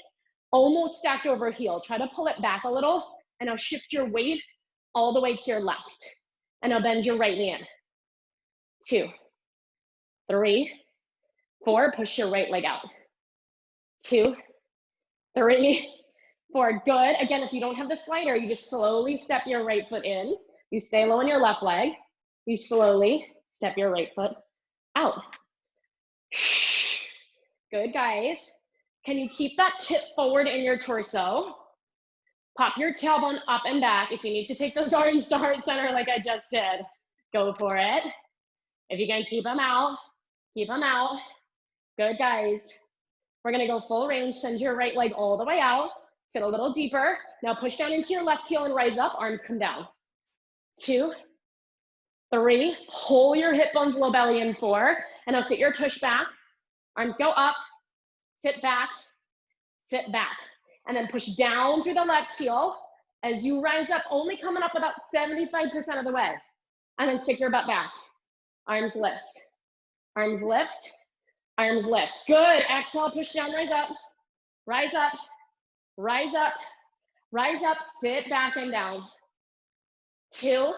almost stacked over heel. Try to pull it back a little, and now shift your weight all the way to your left. And now bend your right knee in. 2, 3, 4. Push your right leg out. 2, 3, 4. Good. Again, if you don't have the slider, you just slowly step your right foot in. You stay low on your left leg. You slowly step your right foot out. Good, guys. Can you keep that tip forward in your torso? Pop your tailbone up and back. If you need to take those arms to heart center like I just did, go for it. If you can keep them out, keep them out. Good, guys. We're gonna go full range. Send your right leg all the way out. Sit a little deeper. Now push down into your left heel and rise up. Arms come down. 2, 3. Pull your hip bones, low belly in. 4. And now sit your tush back. Arms go up. Sit back. Sit back. And then push down through the left heel as you rise up, only coming up about 75% of the way. And then stick your butt back. Arms lift. Arms lift. Arms lift. Good. Exhale, push down, rise up. Rise up. Rise up. Rise up. Sit back and down. 2,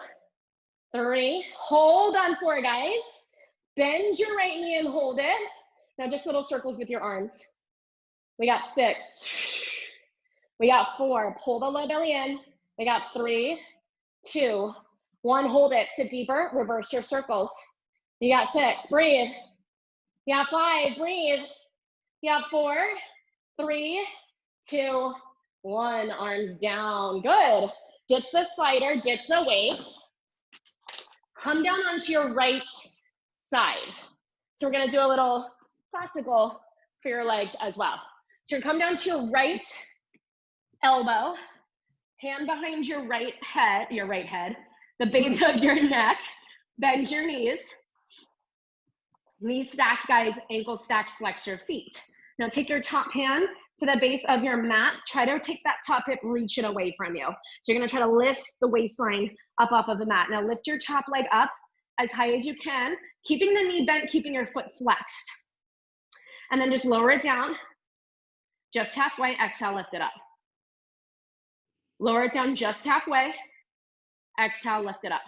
3. Hold on 4, guys. Bend your right knee and hold it. Now just little circles with your arms. We got 6. We got 4. Pull the low belly in. We got 3, 2, 1. Hold it. Sit deeper. Reverse your circles. You got 6. Breathe. You got 5. Breathe. You got 4, 3, 2, 1. Arms down. Good. Ditch the slider. Ditch the weight. Come down onto your right side. So we're going to do a little classical for your legs as well. So you're going to come down to your right elbow, hand behind your right head, the base of your neck, bend your knees. Knees stacked, guys, ankles stacked, flex your feet. Now take your top hand to the base of your mat. Try to take that top hip, reach it away from you. So you're gonna try to lift the waistline up off of the mat. Now lift your top leg up as high as you can, keeping the knee bent, keeping your foot flexed. And then just lower it down, just halfway, exhale, lift it up. Lower it down just halfway, Exhale, lift it up.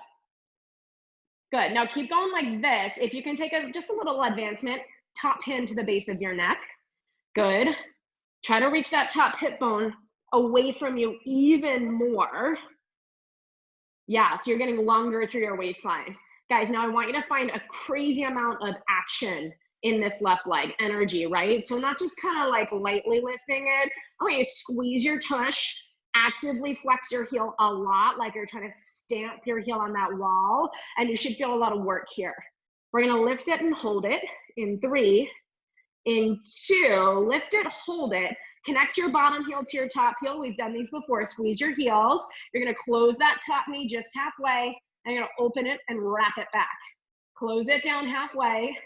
Good. Now keep going like this. If you can take just a little advancement, top hand to the base of your neck. Good. Try to reach that top hip bone away from you even more. Yeah, so you're getting longer through your waistline. Guys, now I want you to find a crazy amount of action in this left leg, energy, right? So not just kind of like lightly lifting it. I want you to squeeze your tush, actively flex your heel a lot, like you're trying to stamp your heel on that wall, and you should feel a lot of work here. We're gonna lift it and hold it in 3, in 2, lift it, hold it, connect your bottom heel to your top heel. We've done these before. Squeeze your heels. You're gonna close that top knee just halfway, and you're gonna open it and wrap it back. Close it down halfway,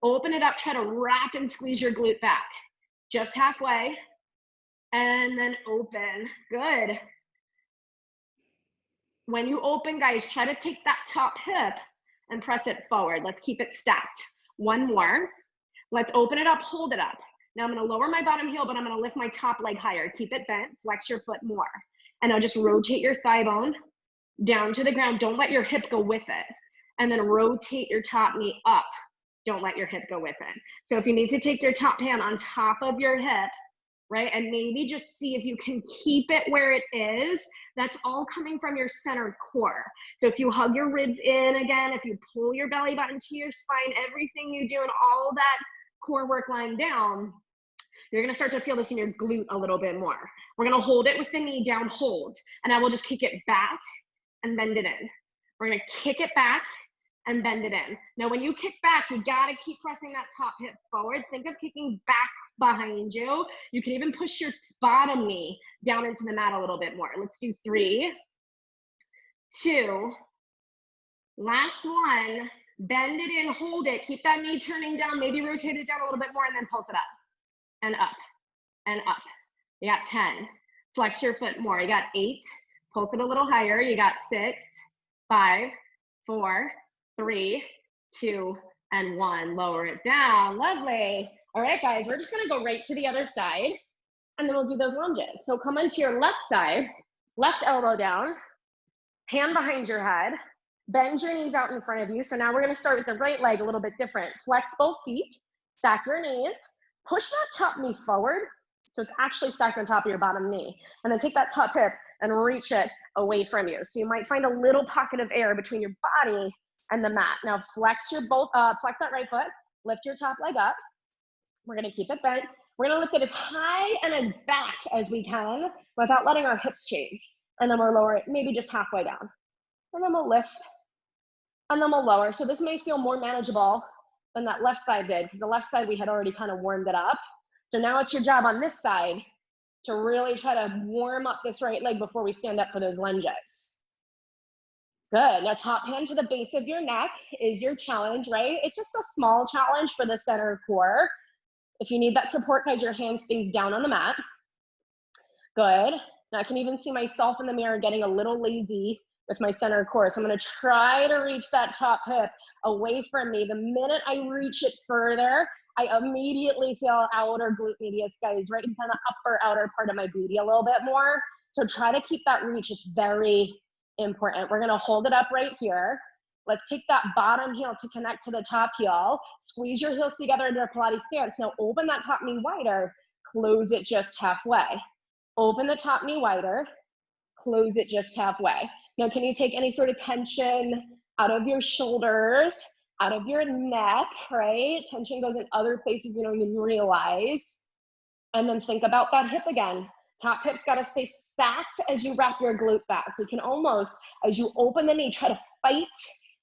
open it up, try to wrap and squeeze your glute back. Just halfway, and then open. Good. When you open, guys, try to take that top hip and press it forward. Let's keep it stacked. One more. Let's open it up, hold it up. Now I'm gonna lower my bottom heel, but I'm gonna lift my top leg higher. Keep it bent, flex your foot more. And now just rotate your thigh bone down to the ground. Don't let your hip go with it. And then rotate your top knee up. Don't let your hip go with it. So if you need to take your top hand on top of your hip, right, and maybe just see if you can keep it where it is, that's all coming from your center core. So if you hug your ribs in again, if you pull your belly button to your spine, everything you do and all that core work lying down, you're gonna start to feel this in your glute a little bit more. We're gonna hold it with the knee down, hold, and I will just kick it back and bend it in. We're gonna kick it back and bend it in. Now, when you kick back, you gotta keep pressing that top hip forward. Think of kicking back behind you. You can even push your bottom knee down into the mat a little bit more. Let's do 3, 2, last one. Bend it in, hold it, keep that knee turning down, maybe rotate it down a little bit more, and then pulse it up and up and up. You got 10. Flex your foot more. You got 8. Pulse it a little higher. You got 6, 5, 4, 3, 2, and 1. Lower it down. Lovely. All right, guys, we're just gonna go right to the other side, and then we'll do those lunges. So come onto your left side, left elbow down, hand behind your head, bend your knees out in front of you. So now we're gonna start with the right leg a little bit different. Flex both feet, stack your knees, push that top knee forward, so it's actually stacked on top of your bottom knee. And then take that top hip and reach it away from you. So you might find a little pocket of air between your body and the mat. Now flex flex that right foot, lift your top leg up. We're gonna keep it bent. We're gonna lift it as high and as back as we can without letting our hips change. And then we'll lower it maybe just halfway down. And then we'll lift, and then we'll lower. So this may feel more manageable than that left side did, because the left side we had already kind of warmed it up. So now it's your job on this side to really try to warm up this right leg before we stand up for those lunges. Good. Now top hand to the base of your neck is your challenge, right? It's just a small challenge for the center core. If you need that support, guys, your hand stays down on the mat. Good. Now I can even see myself in the mirror getting a little lazy with my center core. So I'm gonna try to reach that top hip away from me. The minute I reach it further, I immediately feel outer glute medius, guys, right in kind of upper outer part of my booty a little bit more. So try to keep that reach. It's very important. We're gonna hold it up right here. Let's take that bottom heel to connect to the top heel. Squeeze your heels together into a Pilates stance. Now open that top knee wider, close it just halfway. Open the top knee wider, close it just halfway. Now, can you take any sort of tension out of your shoulders, out of your neck, right? Tension goes in other places you don't even realize. And then think about that hip again. Top hip's gotta stay stacked as you wrap your glute back. So you can almost, as you open the knee, try to fight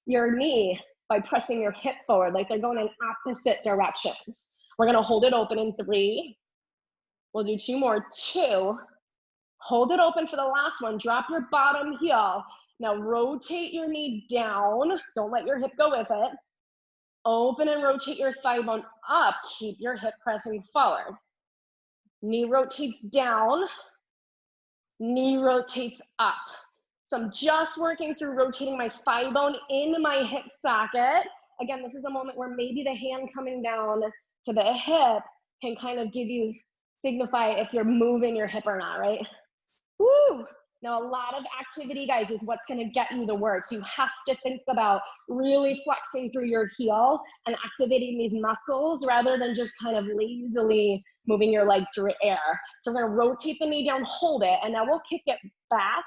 your knee by pressing your hip forward, like they're going in opposite directions. We're gonna hold it open in 3. We'll do 2 more, 2. Hold it open for the last one. Drop your bottom heel. Now rotate your knee down. Don't let your hip go with it. Open and rotate your thigh bone up. Keep your hip pressing forward. Knee rotates down. Knee rotates up. So I'm just working through rotating my thigh bone into my hip socket. Again, this is a moment where maybe the hand coming down to the hip can kind of signify if you're moving your hip or not, right? Woo! Now, a lot of activity, guys, is what's gonna get you the work. So you have to think about really flexing through your heel and activating these muscles rather than just kind of lazily moving your leg through air. So we're gonna rotate the knee down, hold it, and now we'll kick it back,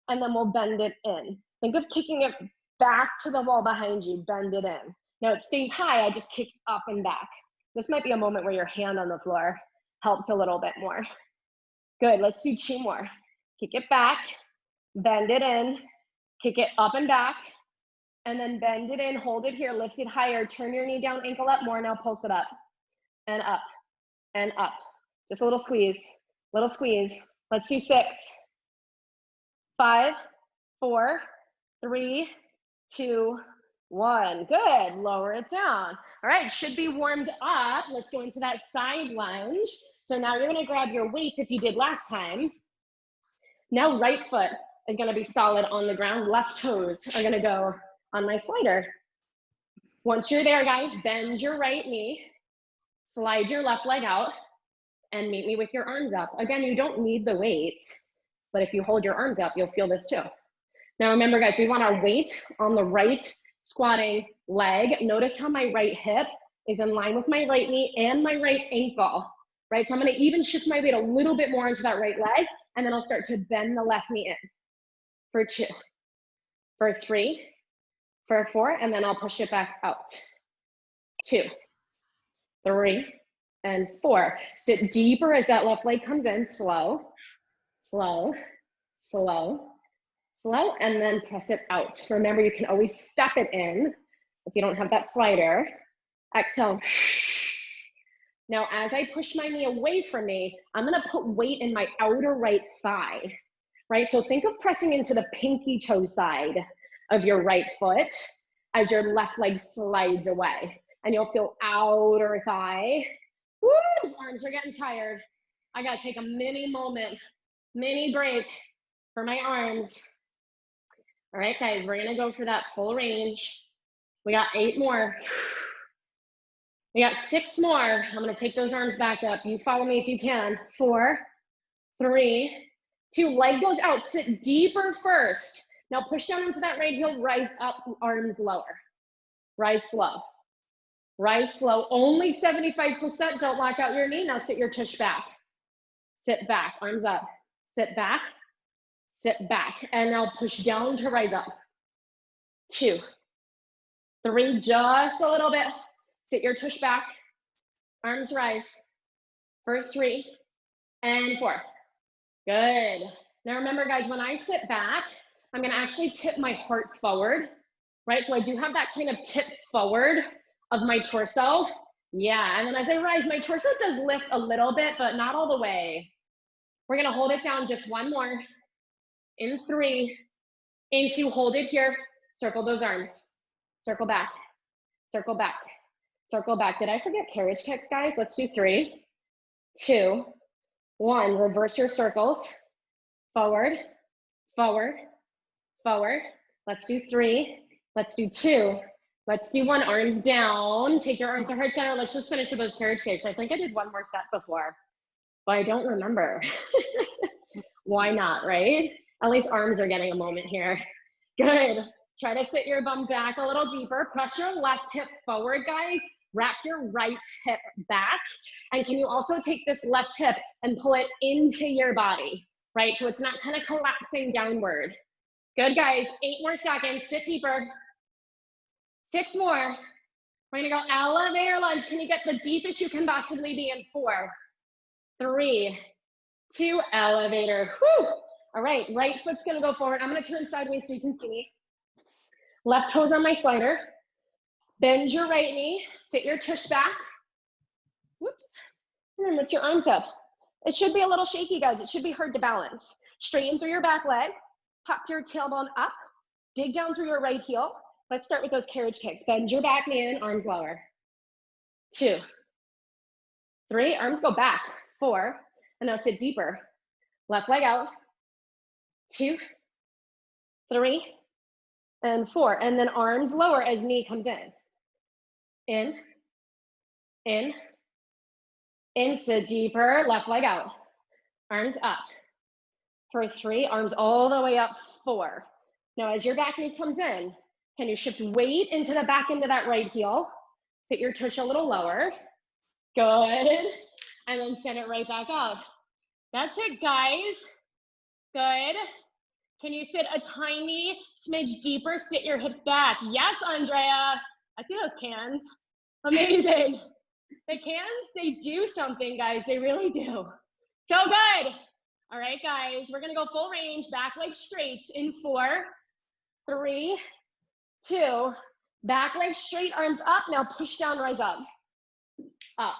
and then we'll bend it in. Think of kicking it back to the wall behind you, bend it in. Now it stays high, I just kick up and back. This might be a moment where your hand on the floor helps a little bit more. Good, let's do 2 more. Kick it back, bend it in, kick it up and back, and then bend it in, hold it here, lift it higher, turn your knee down, ankle up more, now pulse it up, and up, and up. Just a little squeeze, little squeeze. Let's do 6, 5, 4, 3, 2, 1. Good, lower it down. All right, should be warmed up. Let's go into that side lunge. So now you're gonna grab your weights if you did last time. Now right foot is gonna be solid on the ground. Left toes are gonna go on my slider. Once you're there, guys, bend your right knee, slide your left leg out, and meet me with your arms up. Again, you don't need the weights, but if you hold your arms up, you'll feel this too. Now remember, guys, we want our weight on the right squatting leg. Notice how my right hip is in line with my right knee and my right ankle, right? So I'm gonna even shift my weight a little bit more into that right leg, and then I'll start to bend the left knee in. For 2, for 3, for 4, and then I'll push it back out. 2, 3, and 4. Sit deeper as that left leg comes in, slow, slow, slow, slow, and then press it out. Remember, you can always step it in if you don't have that slider. Exhale. Now, as I push my knee away from me, I'm gonna put weight in my outer right thigh, right? So think of pressing into the pinky toe side of your right foot as your left leg slides away. And you'll feel outer thigh. Woo, arms are getting tired. I gotta take a mini moment, mini break for my arms. All right, guys, we're gonna go for that full range. We got 8 more. We got 6 more. I'm gonna take those arms back up. You follow me if you can. 4, 3, 2, leg goes out, sit deeper first. Now push down into that right heel, rise up, arms lower. Rise slow. Rise slow, only 75%, don't lock out your knee. Now sit your tush back. Sit back, arms up. Sit back, and now push down to rise up. 2, 3, just a little bit. Sit your tush back, arms rise. For 3 and 4. Good. Now remember, guys, when I sit back, I'm gonna actually tip my heart forward, right? So I do have that kind of tip forward of my torso. Yeah, and then as I rise, my torso does lift a little bit, but not all the way. We're gonna hold it down just 1 more. In 3, in 2, hold it here. Circle those arms. Circle back, circle back, circle back. Did I forget carriage kicks, guys? Let's do 3, 2, 1. Reverse your circles. Forward, forward, forward. Let's do 3. Let's do 2. Let's do 1. Arms down. Take your arms to heart center. Let's just finish with those carriage kicks. I think I did 1 more set before, but I don't remember. Why not, right? At least arms are getting a moment here. Good. Try to sit your bum back a little deeper. Press your left hip forward, guys. Wrap your right hip back. And can you also take this left hip and pull it into your body, right? So it's not kind of collapsing downward. Good, guys. 8 more seconds. Sit deeper. 6 more. We're gonna go elevator lunge. Can you get the deepest you can possibly be in 4, 3, 2, elevator. Whew. All right, right foot's gonna go forward. I'm gonna turn sideways so you can see me. Left toes on my slider. Bend your right knee. Sit your tush back. Whoops. And then lift your arms up. It should be a little shaky, guys. It should be hard to balance. Straighten through your back leg. Pop your tailbone up. Dig down through your right heel. Let's start with those carriage kicks. Bend your back knee in, arms lower. 2, 3, arms go back. 4, and now sit deeper. Left leg out. 2, 3, and 4. And then arms lower as knee comes in. In, sit deeper, left leg out. Arms up. For 3, arms all the way up, 4. Now, as your back knee comes in, can you shift weight into the back end of that right heel? Sit your tush a little lower. Good. And then send it right back out. That's it, guys. Good. Can you sit a tiny smidge deeper? Sit your hips back. Yes, Andrea. I see those cans. Amazing. The cans, they do something, guys. They really do. So good. All right, guys. We're going to go full range. Back leg straight in 4, 3, 2. Back leg straight, arms up. Now push down, rise up. Up.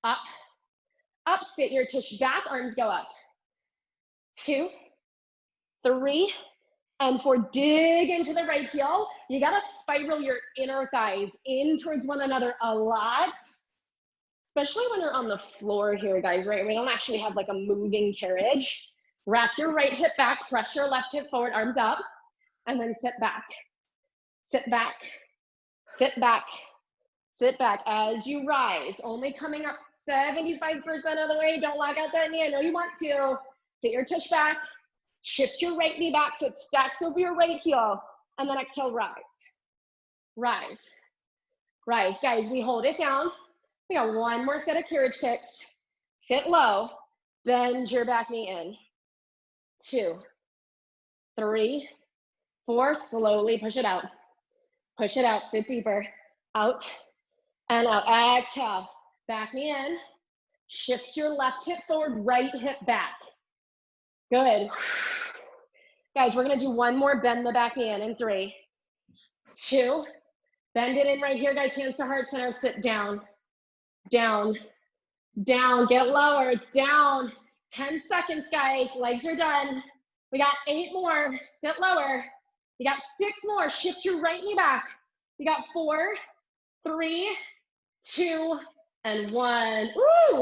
Up. Up. Sit your tush back. Arms go up. 2, 3, and 4. Dig into the right heel. You gotta spiral your inner thighs in towards one another a lot, especially when you're on the floor here, guys, right? We don't actually have like a moving carriage. Wrap your right hip back, press your left hip forward, arms up, and then sit back. Sit back, sit back, sit back. As you rise, only coming up 75% of the way. Don't lock out that knee. I know you want to. Sit your tush back. Shift your right knee back so it stacks over your right heel. And then exhale, rise. Rise. Rise. Guys, we hold it down. We got one more set of carriage kicks. Sit low. Bend your back knee in. 2, 3, 4. Slowly push it out. Push it out. Sit deeper. Out and out. Exhale. Back knee in. Shift your left hip forward, right hip back. Good. Guys, we're going to do one more. Bend the back knee in 3, 2. Bend it in right here, guys. Hands to heart center. Sit down. Down. Down. Get lower. Down. 10 seconds, guys. Legs are done. We got 8 more. Sit lower. We got 6 more. Shift your right knee back. We got 4, 3, 2, and 1. Woo!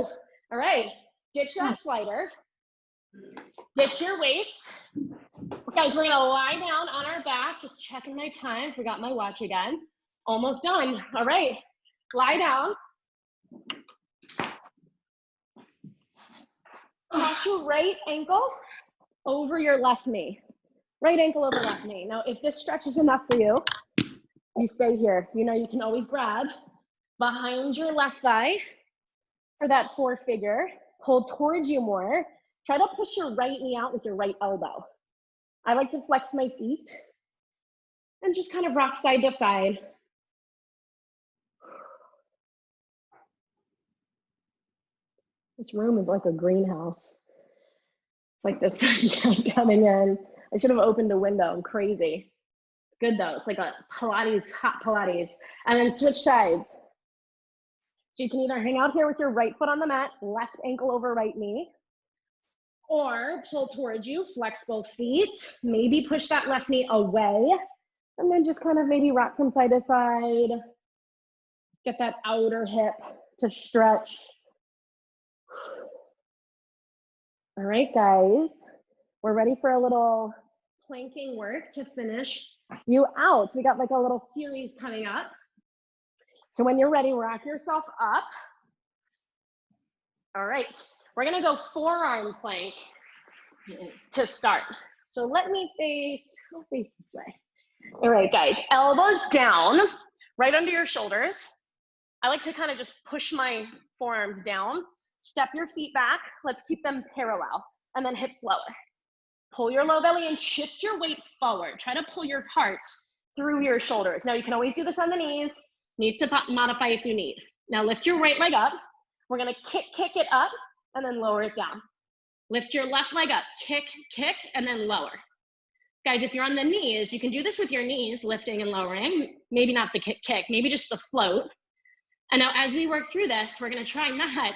All right. Ditch that slider. Ditch your weights. Guys, we're gonna lie down on our back. Just checking my time. Forgot my watch again. Almost done. All right. Lie down. Cross your right ankle over your left knee. Right ankle over left knee. Now, if this stretch is enough for you, you stay here. You know, you can always grab behind your left thigh for that 4 figure. Pull towards you more. Try to push your right knee out with your right elbow. I like to flex my feet and just kind of rock side to side. This room is like a greenhouse. It's like the sunshine coming in. I should have opened a window. I'm crazy. It's good though. It's like a Pilates, hot Pilates. And then switch sides. So you can either hang out here with your right foot on the mat, left ankle over right knee, or pull towards you, flex both feet, maybe push that left knee away, and then just kind of maybe rock from side to side. Get that outer hip to stretch. All right, guys, we're ready for a little planking work to finish you out. We got like a little series coming up. So when you're ready, rock yourself up. All right. We're gonna go forearm plank to start. So let me face this way. All right, guys, elbows down, right under your shoulders. I like to kind of just push my forearms down, step your feet back. Let's keep them parallel, and then hips lower. Pull your low belly and shift your weight forward. Try to pull your heart through your shoulders. Now you can always do this on the knees to modify if you need. Now lift your right leg up. We're gonna kick it up, and then lower it down. Lift your left leg up, kick, and then lower. Guys, if you're on the knees, you can do this with your knees, lifting and lowering. Maybe not the kick, maybe just the float. And now as we work through this, we're gonna try not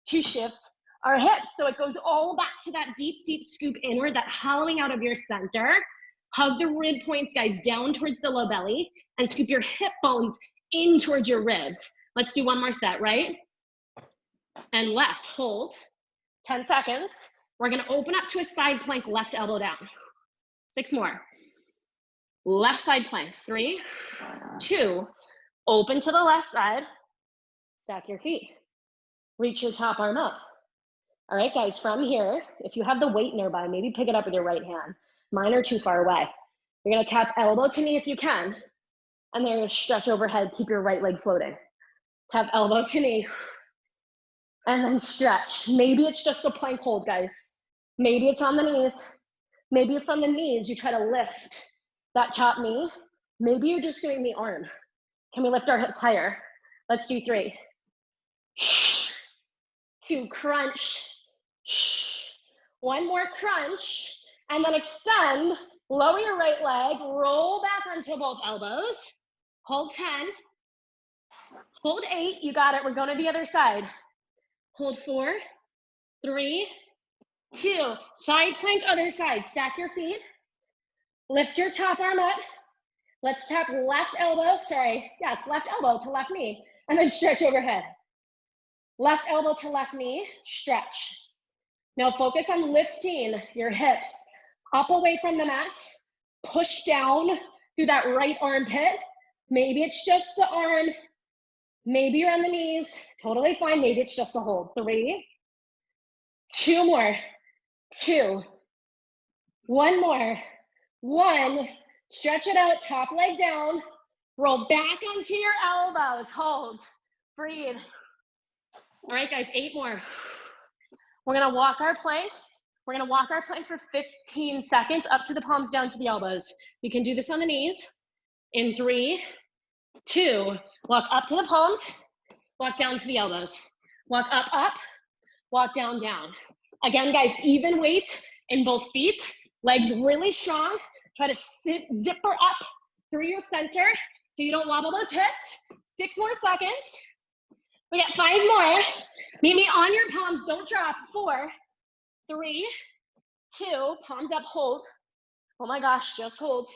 to shift our hips. So it goes all back to that deep, deep scoop inward, that hollowing out of your center. Hug the rib points, guys, down towards the low belly, and scoop your hip bones in towards your ribs. Let's do one more set, right? And left, hold, 10 seconds. We're gonna open up to a side plank, left elbow down. 6 more. Left side plank, 3, 2, open to the left side, stack your feet. Reach your top arm up. All right, guys, from here, if you have the weight nearby, maybe pick it up with your right hand. Mine are too far away. You're gonna tap elbow to knee if you can, and then you're gonna stretch overhead, keep your right leg floating. Tap elbow to knee, and then stretch. Maybe it's just a plank hold, guys. Maybe it's on the knees. Maybe from the knees, you try to lift that top knee. Maybe you're just doing the arm. Can we lift our hips higher? Let's do 3. 2, crunch. 1 more crunch, and then extend. Lower your right leg, roll back onto both elbows. Hold 10. Hold 8, you got it. We're going to the other side. Hold 4, 3, 2. Side plank, other side. Stack your feet. Lift your top arm up. Let's tap left elbow, left elbow to left knee, and then stretch overhead. Left elbow to left knee, stretch. Now focus on lifting your hips up away from the mat. Push down through that right armpit. Maybe it's just the arm. Maybe you're on the knees. Totally fine. Maybe it's just a hold. 3, 2 more. 2. 1 more. 1. Stretch it out. Top leg down. Roll back onto your elbows. Hold. Breathe. All right, guys, 8 more. We're gonna walk our plank. We're gonna walk our plank for 15 seconds, up to the palms, down to the elbows. You can do this on the knees. In 3, 2, walk up to the palms, walk down to the elbows. Walk up, up, walk down, down. Again, guys, even weight in both feet, legs really strong. Try to zipper up through your center so you don't wobble those hips. 6 more seconds. We got 5 more. Meet me on your palms, don't drop. 4, 3, 2, palms up, hold. Oh my gosh, just hold.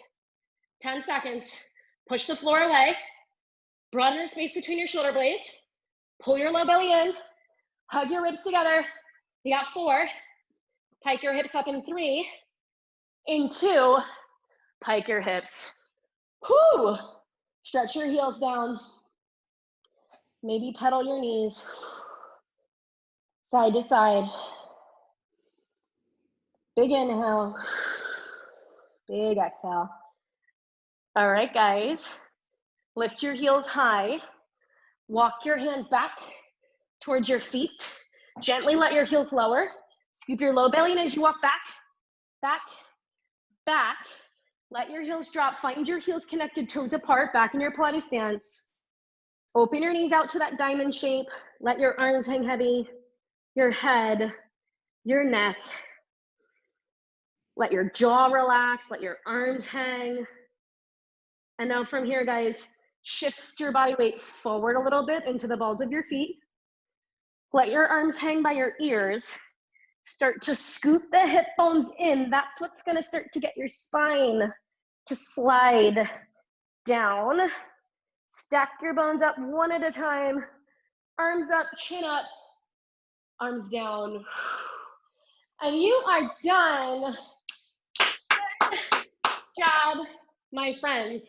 10 seconds. Push the floor away. Broaden the space between your shoulder blades. Pull your low belly in. Hug your ribs together. You got 4. Pike your hips up in 3. In 2, pike your hips. Whoo! Stretch your heels down. Maybe pedal your knees. Side to side. Big inhale. Big exhale. All right, guys. Lift your heels high. Walk your hands back towards your feet. Gently let your heels lower. Scoop your low belly in as you walk back, back, back. Let your heels drop. Find your heels connected, toes apart, back in your Pilates stance. Open your knees out to that diamond shape. Let your arms hang heavy, your head, your neck. Let your jaw relax, let your arms hang. And now from here, guys, shift your body weight forward a little bit into the balls of your feet. Let your arms hang by your ears. Start to scoop the hip bones in. That's what's gonna start to get your spine to slide down. Stack your bones up one at a time. Arms up, chin up, arms down. And you are done. Good job, my friends.